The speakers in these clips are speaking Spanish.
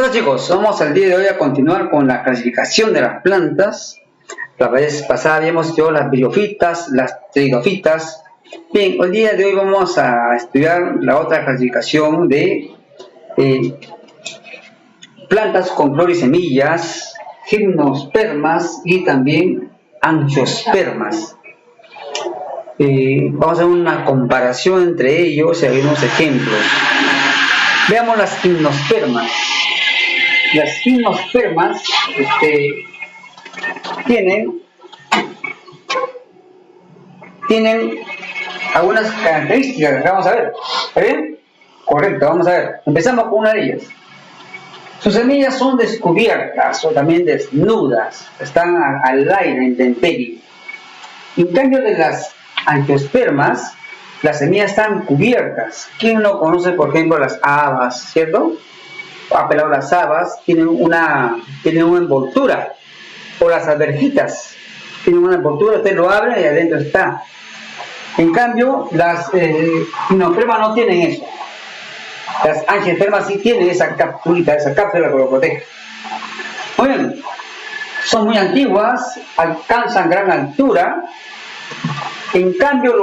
Hola chicos, vamos al día de hoy a continuar con la clasificación de las plantas. La vez pasada habíamos estudiado las briofitas, las pteridofitas. Bien, el día de hoy vamos a estudiar la otra clasificación de plantas con flor y semillas, gimnospermas y también angiospermas. Vamos a hacer una comparación entre ellos y algunos ejemplos. Veamos las gimnospermas. Las gimnospermas tienen algunas características que vamos a ver. ¿Está bien? Correcto, vamos a ver. Empezamos con una de ellas. Sus semillas son descubiertas o también desnudas, están al aire, en intemperie. En cambio de las angiospermas, las semillas están cubiertas. ¿Quién no conoce, por ejemplo, las habas, cierto? Apelado las habas, tienen una envoltura. O las alverjitas, tienen una envoltura, usted lo abre y adentro está. En cambio, las gimnospermas no tienen eso. Las angiospermas sí tienen esa capsulita, esa cápsula que lo protege. Muy bien, son muy antiguas, alcanzan gran altura. En cambio,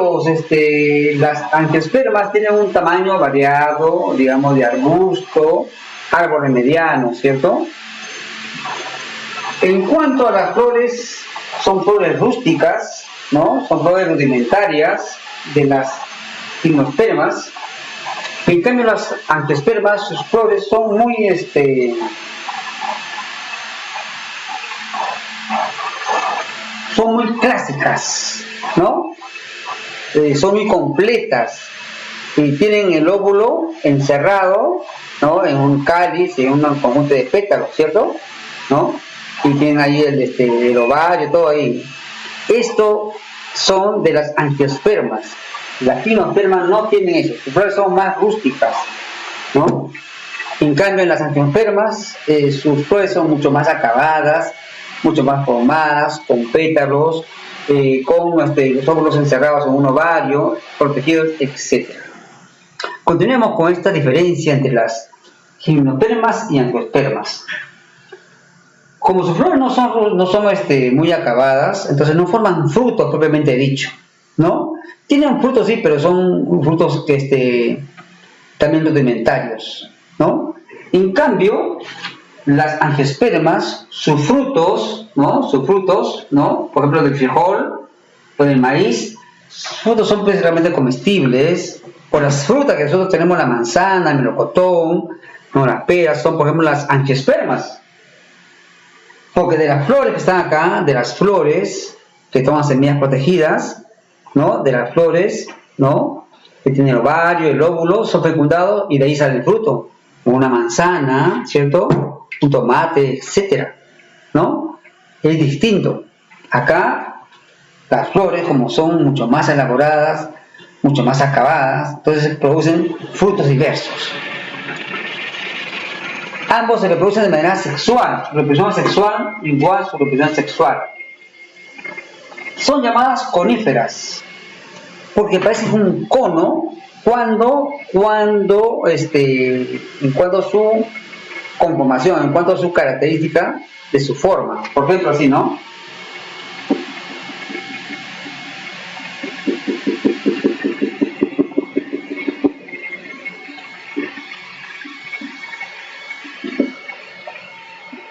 las angiospermas tienen un tamaño variado, digamos, de arbusto, árboles medianos, ¿cierto? En cuanto a las flores, son flores rústicas, ¿no? Son flores rudimentarias de las gimnospermas. En cambio, las angiospermas, sus flores son muy, son muy clásicas, ¿no? Son muy completas y tienen el óvulo encerrado, ¿no? En un cáliz, en un conjunto de pétalos, ¿cierto? ¿No? Y tienen ahí el ovario, todo ahí. Esto son de las angiospermas. Las gimnospermas no tienen eso, sus flores son más rústicas, ¿no? En cambio, en las angiospermas, sus flores son mucho más acabadas, mucho más formadas, con pétalos, con los óvulos encerrados en un ovario, protegidos, etc. Continuemos con esta diferencia entre las gimnospermas y angiospermas. Como sus flores no son muy acabadas, entonces no forman frutos propiamente dicho, ¿no? Tienen frutos, sí, pero son frutos también rudimentarios, ¿no? En cambio, las angiospermas, sus frutos, ¿no? Por ejemplo, del frijol o del maíz, sus frutos son realmente comestibles. O las frutas que nosotros tenemos, la manzana, el melocotón, ¿no? Las peras, son por ejemplo las angiospermas. Porque de las flores que están acá, de las flores que toman semillas protegidas, ¿no? De las flores, ¿no? Que tienen el ovario, el óvulo, son fecundados y de ahí sale el fruto. Una manzana, ¿cierto? Un tomate, etc. ¿No? Es distinto. Acá, las flores, como son mucho más elaboradas, mucho más acabadas, entonces producen frutos diversos. Ambos se reproducen de manera sexual, su reproducción sexual igual a su reproducción sexual. Son llamadas coníferas, porque parecen un cono en cuanto a su conformación, en cuanto a su característica de su forma. Por ejemplo, así, ¿no?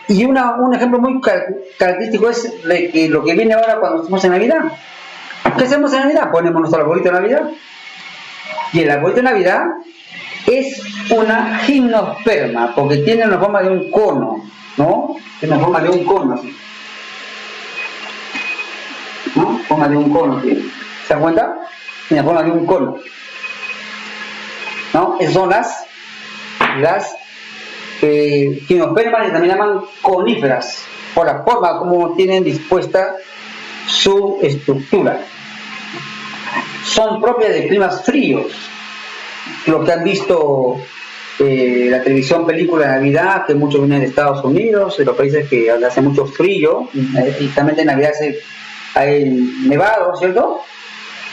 Y un ejemplo muy característico es lo que viene ahora cuando estamos en Navidad. ¿Qué hacemos en Navidad? Ponemos nuestro arbolito de Navidad. Y el arbolito de Navidad es una gimnosperma, porque tiene la forma de un cono, ¿no? Tiene la forma de un cono, así. ¿No? Forma de un cono, ¿sí? ¿Se dan cuenta? Tiene la forma de un cono. ¿No? Esas son las gimnospermas, y también llaman coníferas, por la forma como tienen dispuesta su estructura. Son propias de climas fríos. Lo que han visto la televisión, película de Navidad, que muchos vienen de Estados Unidos, de los países que hace mucho frío, y también en Navidad hay nevado, ¿cierto?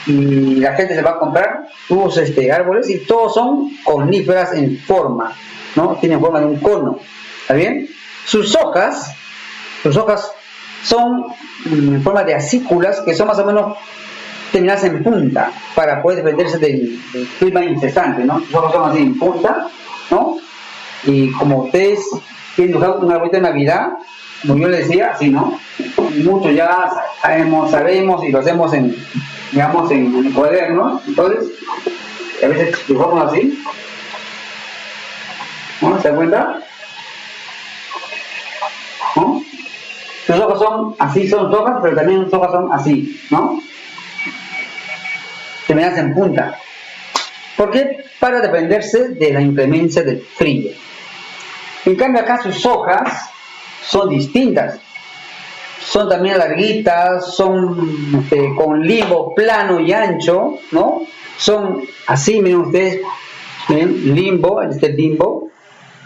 Y la gente se va a comprar sus árboles y todos son coníferas en forma, ¿no? Tienen forma de un cono. ¿Está bien? Sus hojas son en forma de acículas que son más o menos terminadas en punta para poder defenderse del clima incesante, ¿no? Sus hojas son así en punta, ¿no? Y como ustedes tienen un arbolito de Navidad, como yo les decía, así, ¿no? Muchos ya sabemos y lo hacemos en el cuaderno, entonces, a veces dibujamos así, ¿no? ¿Se dan cuenta? ¿No? Sus hojas son así, son hojas, pero también sus hojas son así, ¿no? Terminadas en punta. ¿Por qué? Para defenderse de la inclemencia del frío. En cambio acá sus hojas son distintas. Son también larguitas, son con limbo plano y ancho, ¿no? Son así, miren ustedes, miren, limbo,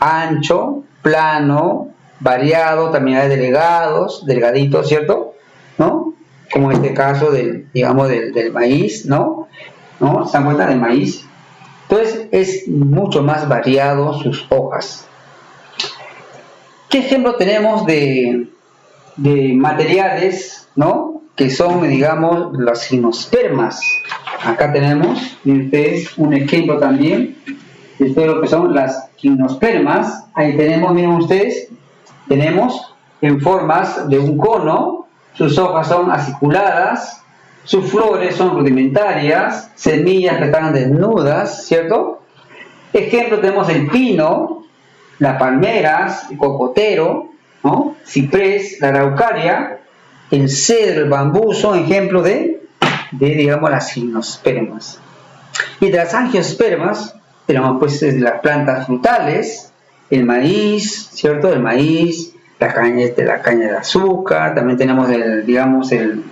ancho, plano, variado, también hay delgaditos, ¿cierto? ¿No? Como en este caso del maíz, ¿no? ¿No? ¿Se dan cuenta del maíz? Entonces es mucho más variado sus hojas. ¿Qué ejemplo tenemos de materiales, ¿no? Que son, digamos, las gimnospermas? Acá tenemos, miren ustedes, un ejemplo también de lo que son las gimnospermas. Ahí tenemos, miren ustedes, tenemos en formas de un cono, sus hojas son aciculadas, sus flores son rudimentarias, semillas que están desnudas, ¿cierto? Ejemplo tenemos el pino, las palmeras, el cocotero, ¿no? Ciprés, la araucaria, el cedro, el bambú son ejemplos de digamos, las gimnospermas. Y de las angiospermas tenemos pues las plantas frutales, el maíz, ¿cierto? El maíz, la caña de azúcar, también tenemos el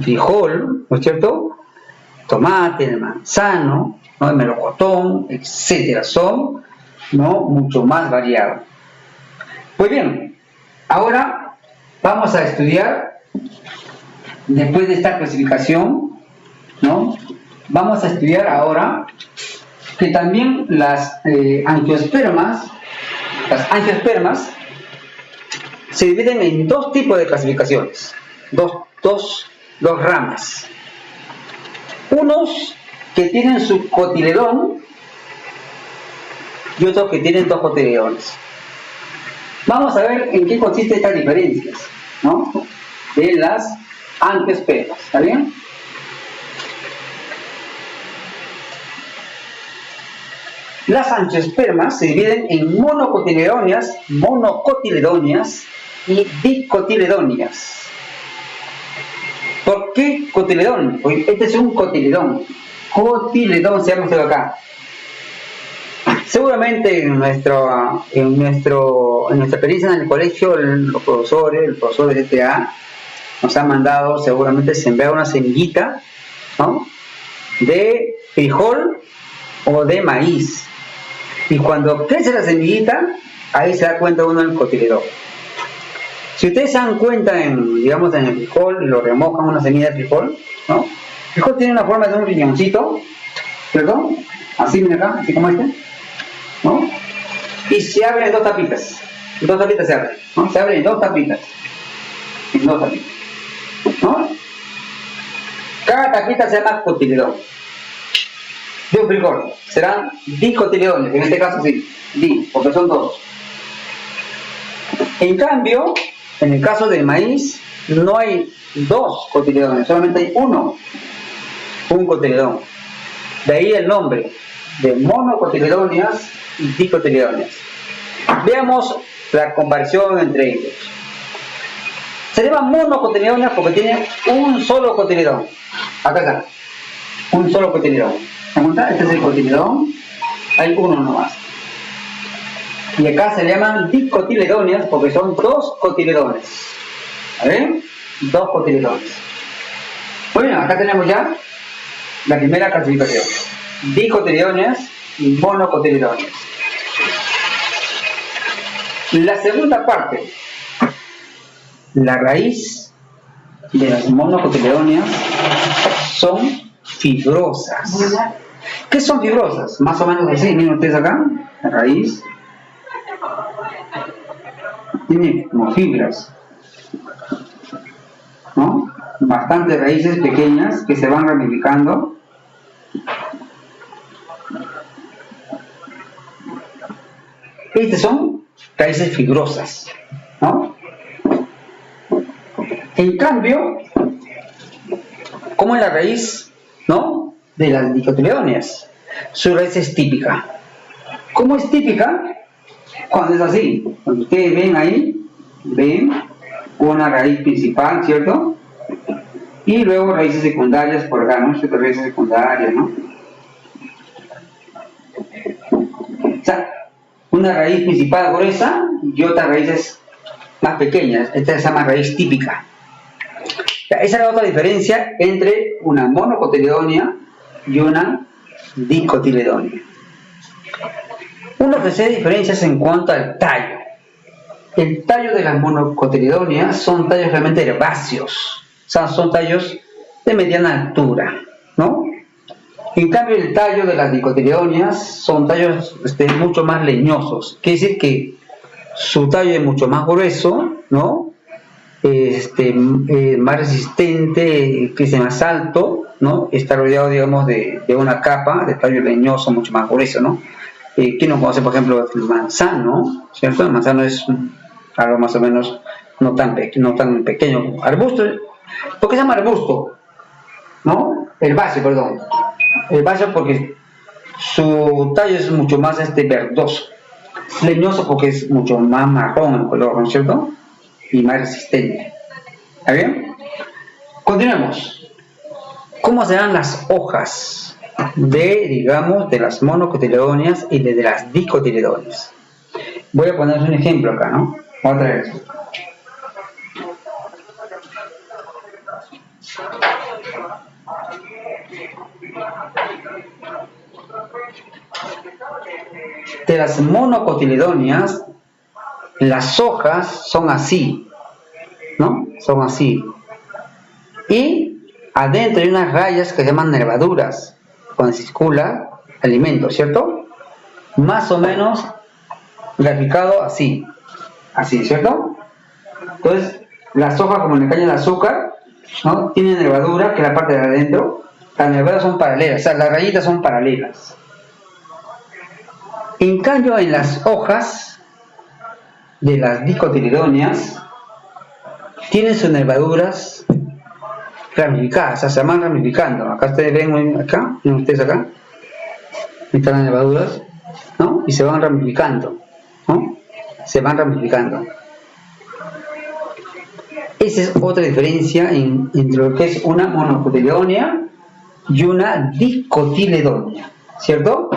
frijol, ¿no es cierto? El tomate, el manzano, ¿no? El melocotón, etcétera. Son, ¿no?, mucho más variados. Pues bien, ahora vamos a estudiar, después de esta clasificación, ¿no? Vamos a estudiar ahora que también las angiospermas se dividen en dos tipos de clasificaciones, dos ramas. Unos que tienen su cotiledón y otros que tienen dos cotiledones. Vamos a ver en qué consisten estas diferencias, ¿no?, de las angiospermas. ¿Está bien? Las angiospermas se dividen en monocotiledóneas y dicotiledóneas. ¿Por qué cotiledón? Pues este es un cotiledón. Cotiledón se llama esto de acá. Seguramente en nuestra experiencia en el colegio, el profesor de CTA nos ha mandado seguramente sembrar una semillita, ¿no?, de frijol o de maíz. Y cuando crece la semillita, ahí se da cuenta uno del cotiledón. Si ustedes se dan cuenta en el frijol, lo remojan, una semilla de frijol, ¿no? El frijol tiene una forma de un riñoncito, ¿cierto? Así, miren acá, así como este, ¿no? Y se abre en dos tapitas. En dos tapitas se abre, ¿no? Se abre en dos tapitas. ¿No? Cada tapita se llama cotiledón de un frijol. Serán dicotiledones, en este caso sí, porque son dos. En cambio, en el caso del maíz, no hay dos cotiledones, solamente hay un cotiledón. De ahí el nombre de monocotiledóneas y dicotiledóneas. Veamos la comparación entre ellos. Se llaman monocotiledóneas porque tienen un solo cotiledón. Acá está, un solo cotiledón. ¿Se cuenta? Este es el cotiledón, hay uno nomás. Y acá se llaman dicotiledóneas porque son dos cotiledones. ¿Vale? Dos cotiledones. Bueno, acá tenemos ya la primera clasificación: dicotiledóneas y monocotiledóneas. La segunda parte, la raíz de las monocotiledóneas son fibrosas. ¿Qué son fibrosas? Más o menos así, miren ustedes acá, la raíz. tiene como fibras, ¿no? Bastantes raíces pequeñas que se van ramificando. Estas son raíces fibrosas, ¿no? En cambio, como es la raíz, ¿no?, de las dicotiledóneas, su raíz es típica. ¿Cómo es típica? Cuando es así, cuando ustedes ven ahí, ven una raíz principal, ¿cierto? Y luego raíces secundarias por acá, ¿no? Ciertas raíces secundarias, ¿no? O sea, una raíz principal gruesa y otras raíces más pequeñas. Esta se llama raíz típica. Esa es la otra diferencia entre una monocotiledónea y una dicotiledónea. Una tercera diferencia es en cuanto al tallo. El tallo de las monocotiledóneas son tallos realmente herbáceos, o sea, son tallos de mediana altura, ¿no? En cambio, el tallo de las dicotiledóneas son tallos mucho más leñosos, quiere decir que su tallo es mucho más grueso, ¿no? Más resistente, crece más alto, ¿no? Está rodeado, digamos, de una capa de tallo leñoso mucho más grueso, ¿no? ¿Quién no conoce, por ejemplo, el manzano? ¿Cierto? El manzano es algo más o menos no tan pequeño. Arbusto, ¿por qué se llama arbusto? ¿No? Herbáceo, perdón. Herbáceo porque su tallo es mucho más verdoso. Leñoso porque es mucho más marrón en color, ¿no es cierto? Y más resistente. ¿Está bien? Continuemos. ¿Cómo serán las hojas digamos, de las monocotiledóneas y de las dicotiledóneas? Voy a poner un ejemplo acá, ¿no? Otra vez. De las monocotiledóneas, las hojas son así, ¿no? Son así. Y adentro hay unas rayas que se llaman nervaduras, donde circula alimento, ¿cierto? Más o menos graficado así, ¿cierto? Entonces, las hojas, como en el caña de azúcar, ¿no?, tienen nervadura, que es la parte de adentro. Las nervaduras son paralelas, o sea, las rayitas son paralelas. En cambio, en las hojas de las dicotiledóneas, tienen sus nervaduras ramificadas, o sea, se van ramificando. Acá ustedes ven, acá, ¿ven ustedes acá? Están las nervaduras, ¿no? Y se van ramificando, ¿no? Se van ramificando. Esa es otra diferencia entre lo que es una monocotiledónea y una dicotiledónea, ¿cierto?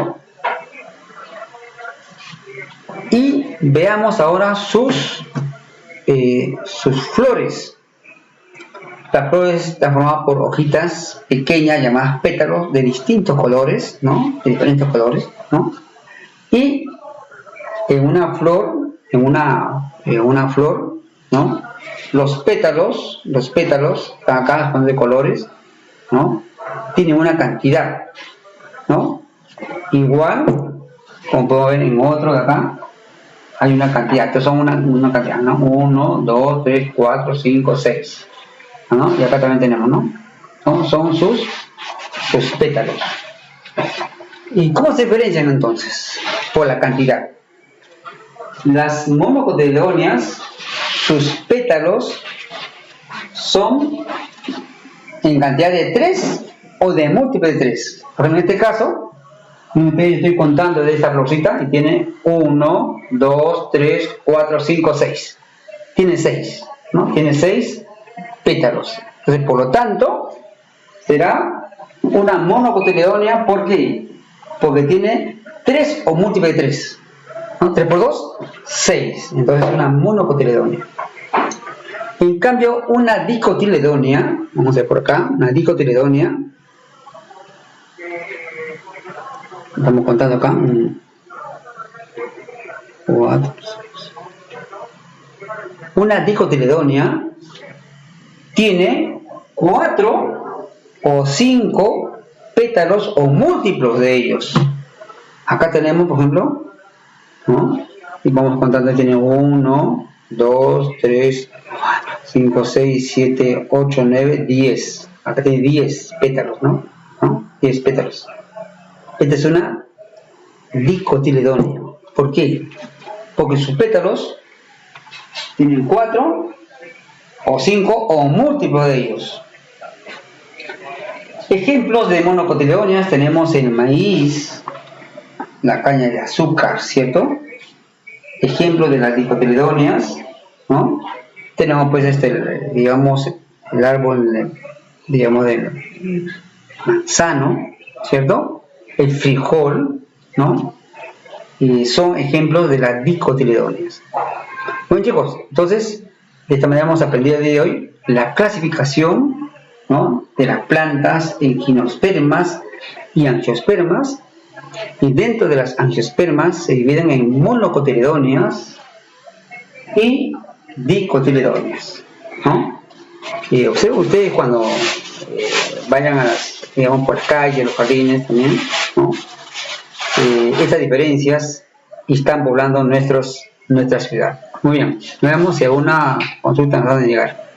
Y veamos ahora sus flores. Las flores están formadas por hojitas pequeñas llamadas pétalos de distintos colores, ¿no? De diferentes colores, ¿no? Y en una flor, ¿no?, los pétalos, acá las ponen de colores, ¿no?, tienen una cantidad, ¿no? Igual, como puedo ver en otro de acá, hay una cantidad. Estos son una cantidad, ¿no? 1, 2, 3, 4, 5, 6. ¿No? Y acá también tenemos, ¿no? Son sus pétalos. ¿Y cómo se diferencian entonces? Por la cantidad. Las monocotiledóneas, sus pétalos son en cantidad de 3 o de múltiple de 3. Por ejemplo, en este caso, estoy contando de esta florcita y tiene 1, 2, 3, 4, 5, 6. Tiene 6, ¿no? Tiene 6 pétalos. Entonces, por lo tanto, será una monocotiledónea. ¿Por qué? Porque tiene 3 o múltiple de 3, ¿no? 3 por 2, 6. Entonces es una monocotiledónea. En cambio, una dicotiledónea, vamos a ver por acá, una dicotiledónea, estamos contando acá, 4, 6. Una dicotiledónea tiene 4 o 5 pétalos o múltiplos de ellos. Acá tenemos, por ejemplo, ¿no?, y vamos contando, tiene 1, 2, 3, 5, 6, 7, 8, 9, 10. Acá tiene 10 pétalos, ¿no? 10 pétalos. Esta es una dicotiledónea. ¿Por qué? Porque sus pétalos tienen 4 o 5 o múltiplos de ellos. Ejemplos de monocotiledóneas tenemos el maíz, la caña de azúcar, ¿cierto? Ejemplos de las dicotiledóneas, ¿no? Tenemos pues digamos, el árbol, digamos, del manzano, ¿cierto? El frijol, ¿no? Y son ejemplos de las dicotiledóneas. Bueno, chicos, entonces, de esta manera hemos aprendido el día de hoy la clasificación, ¿no?, de las plantas en gimnospermas y angiospermas, y dentro de las angiospermas se dividen en monocotiledóneas y dicotiledóneas, ¿no? Y observen ustedes cuando vayan a digamos, por las calles, los jardines también, ¿no? Estas diferencias están poblando nuestra ciudad. Muy bien, veamos si alguna consulta nos va a llegar.